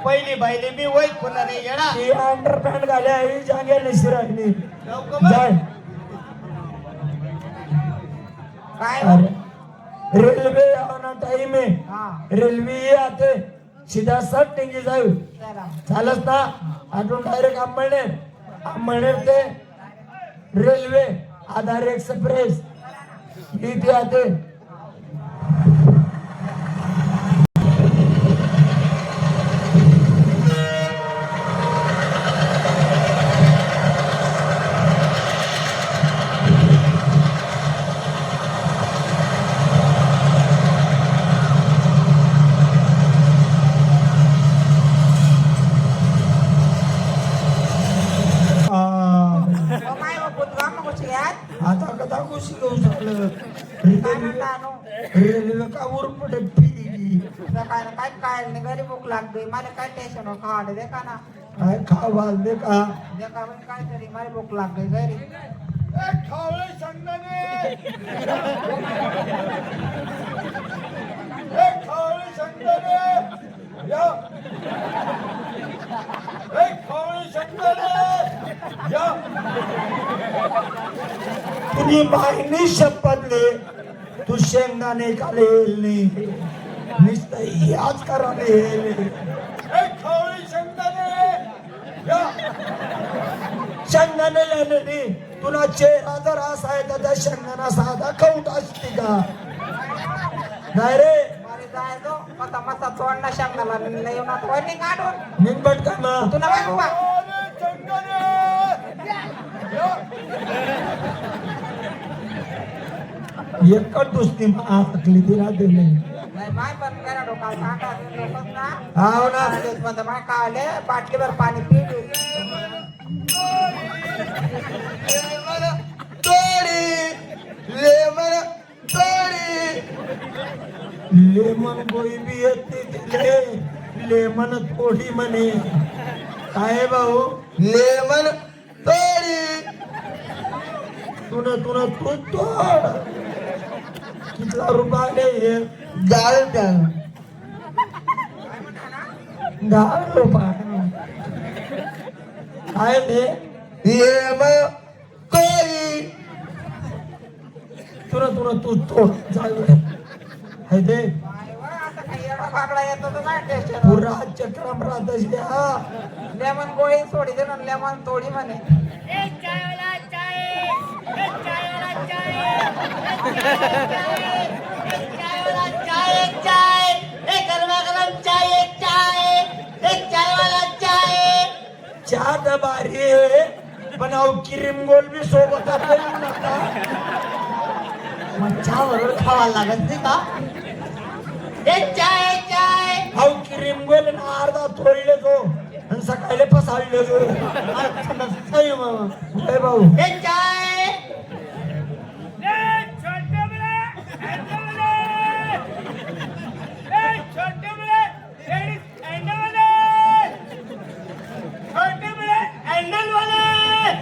पहिली बाईले मी वय पुन्हा रे येडा ती अंडरपॅन्ट घाले आहे जागे निशिरायली जाय काय अरे रेल्वे आना टाइम है रेल्वे ये आते सीधा सट टेंगी जाऊ चालत ना आठून डायरेक्ट आंबळनेर ते रेल्वे आधार एक्सप्रेस इथे आते आता कथा खुशी घेऊ शकलं रेल्वे का उरपटे फिरी काय काय घरी भूक लागते मला काय टेन्शन खावाडे देखा ना काय खावाल दे का देखा काय तरी मला भूक लागते घरी खावळे संगने खावळे संगने या खावळे संगने या तुझी मायनी शपथले तू शेंगदाणे काढेल नाही नुसतं याच करायला खावळे संगने या शेंगदाणे लिहिलेली तुला चेहरा जर असा आहे तर त्या शेंगदाणा साधा खाऊट असते का नाही रे मला जायचो मता मता तोंडा शांगला नाही ना कोणी काढून निंबट का मग तुला काय बाबा एकच दुसरी आखली तिला दिली नाही माय पण करा डोका सांगा लोकच ना हाव ना मध्ये माय काले बाटलीवर पाणी पिली लेमन गोई बी येते लेमन थोडी म्हणे काय भाऊ लेमन तोडी तुन तू तोड कितला रुपये हे डाळ डाळ 10 रुपये काय ते लेमन तोडी तुन तू तोड जाऊ है ते आता काही एवढा बागडा येतो तर नाही टेन्शन पुरा चक्रम राहत हा लेमन गोळी सोडी दे ना लेमन तोडी म्हणे एक चाय वाला चाय एक चाय वाला चाय एक चाय वाला चाय एक चाय एक गरमा गरम चाय एक चाय एक चाय वाला चाय चहा दबारी पण अहो क्रीम गोल बी सोबत आपल्याला नका मग चहा बरोबर खावा लागत नाही का एक चाय एक चाय अहो क्रीम गोल ना अर्धा थोडले तो आणि सकाळी पसाळले तो सही मग ए भाऊ एक चाय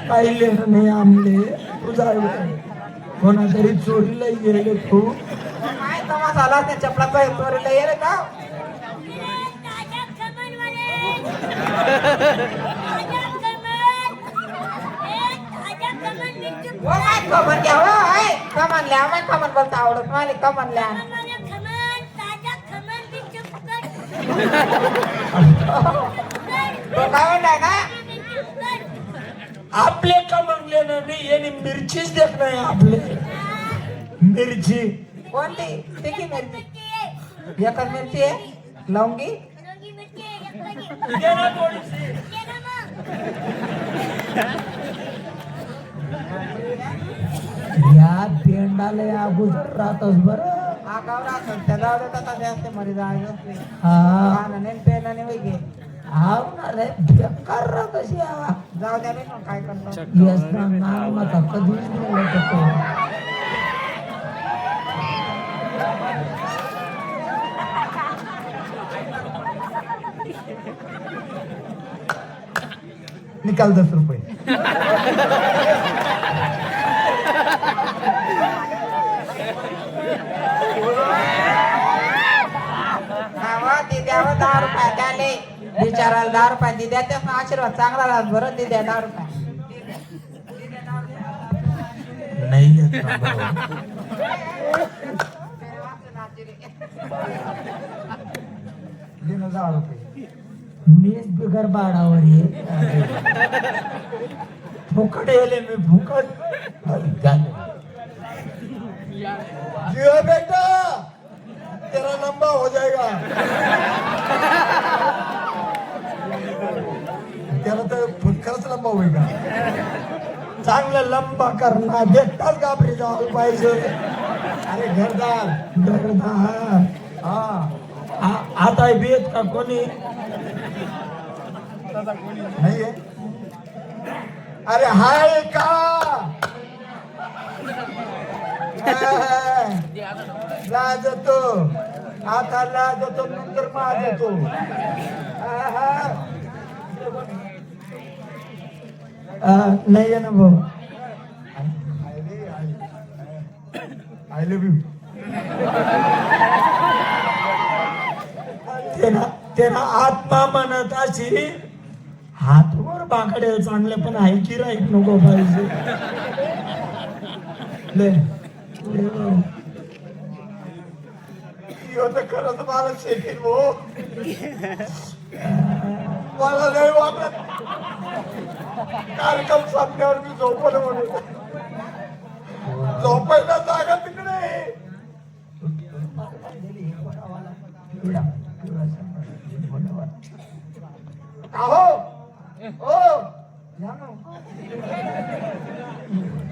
काही लेणं नाही आमले तुझा कोणातरी चोरीला गेले तू काय तमाशा आला त्या चपलाचा चोरीला येईल का वो काय खबर घ्या हो हाय कमान ल्या माय कमान बोलता आवडत मला कमान ल्या तो काय म्हणताय का आपले का म्हणले नाही यांनी मिरचीच देत नाही आपले मिरची कोणती तिखी मिरची एकच मिरची आहे लवंगी दे ना थोडीशी. या पेंडाले अगोदर राहतोस बरं हा गाव राहतो त्या जाऊ देत आता जास्त मध्ये जायचं असले हा पानाने पेनाने वैगे हाव ना रे बेकार राहतोस या जाऊ द्या मी काय करतो यस ना नाव आता कधीच नाही लागतो निकाल 10 रुपये ती द्यावं 10 रुपये द्याले बिचाराला 10 रुपये दिद्या त्याचा आशीर्वाद चांगला राहत बरं दिद्या 10 रुपये नाही येत ना भाऊ. मीच बिगर बाडावर ये फुकट येले मी फुकट जियो बेटा तेरा लंबा हो जाएगा त्याला तर खरंच लंबा होईल का चांगलं लंबा करणार देखताच घाबरी जावं पाहिजे. अरे घरदार घरदार हा आता बेत का कोणी नाहीये अरे हाय का लाज येतो आता लाज येतो नंतर माज येतो नाही आहे ना भाऊ. आय लव्ह यू तेरा आत्मा म्हणत अशी हातवर बाकडे चांगले पण आहे की राईट नको पाहिजे. ले तर खरंच मला शेती हो मला नाही वाटत कार्यक्रम संपल्यावर मी झोपलं म्हणून झोपायला जागा तिकडे आहो ओ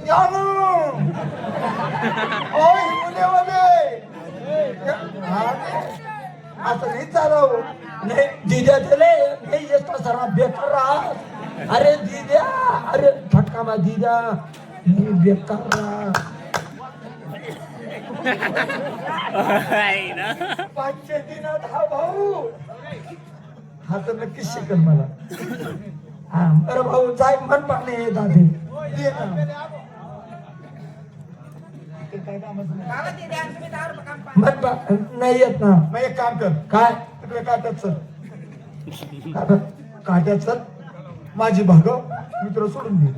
यानो ओ हिमुलेवाले आता नाही चालव नाही दिद्या दिले नाही येत सरा बेकार राहा. अरे दिद्या अरे फटका मा दिद्या नाही बेकार राहा. 500 दिनात हा भाऊ हा तर नक्कीच शिकल मला हा बरं भाऊ जाय मन पाणी दादी दे ना. बाबा दिद्या तुम्ही 10 रुपये काम पहा. मन नाही येत ना. मग एक काम कर काय तिकडे काट्यात चल काट्यात चल माझी भागव मी तुला सोडून दे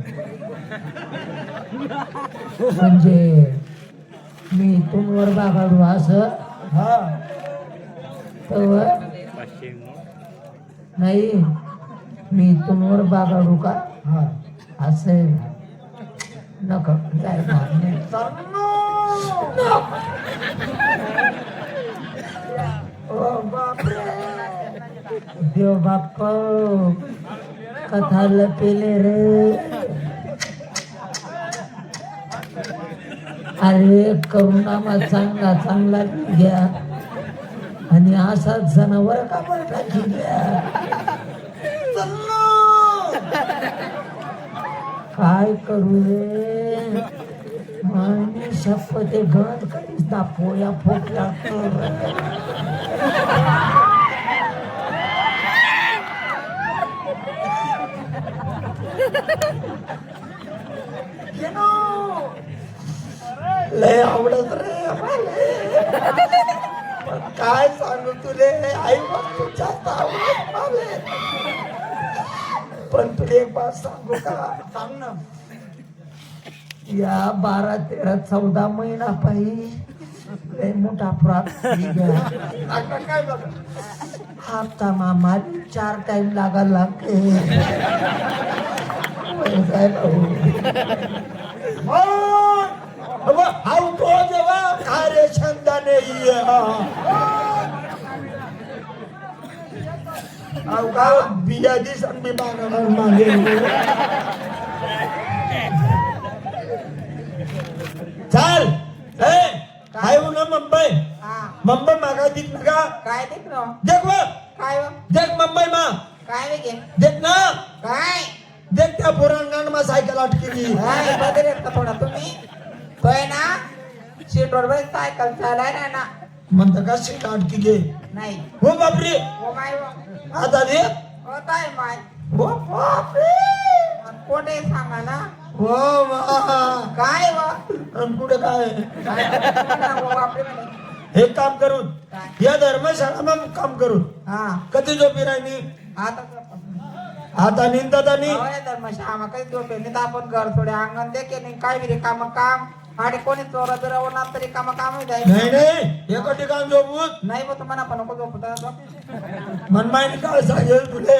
म्हणजे मी तुमवर बाबाडू असं हा तर नाही मी तुमवर बाबाडू का हा असं नको जाय चाललो. ओ बापरे देव बाप कथा लपेले रे. अरे करुणामा चांगला चांगला घ्या आणि असा जनावर का पण टाकी द्या. काय करू रे मानी शपथ गंध कधीच ना पोया फोक लागतो. लय आवडत रे पण काय सांगू तुले आई वस्तू जास्त आवडत मला. पण तुला एक बात सांगू का सांग ना या 12, 13, 14 महिना पाहिजे लय मोठा अपराध आता काय बघा हप्ता मामा 4 टाइम लागा लागते. हाऊ तो जेव्हा कार्य क्षमता नाही बिया दिसन मी मागे चाल काय ना मुंबई हा मुंबई मागा दिख नका काय देख ना देख व काय व? देख मुंबई मा काय वे घे देख ना काय देख त्या पुराण मा सायकल अटकेली. काय बदल येत का थोडा तुम्ही तोय ना सीटवर बस सायकल चालाय ना ना म्हणता का सीट अटकी गे नाही हो बापरे ओ माय व आता दे ओ ताय माय हो बापरे कोठे सांगा ना हो वा काय व आणि कुठे काय काय ओ बापरे म्हणे हे काम करून काय? या धर्मशाळा मग काम करून हा कधी झोपी राहिली आता निंदत आणि धर्मश्यामा काही झोपे नाही तर आपण घर थोडे अंगण देखे नाही काय बी काम काम आणि कोणी चोरा बिरावणार तरी काम नाही नाही एका ठिकाण झोपूत नाही मग तुम्हाला पण नको झोपत मनमाईने काय सांगेल तुले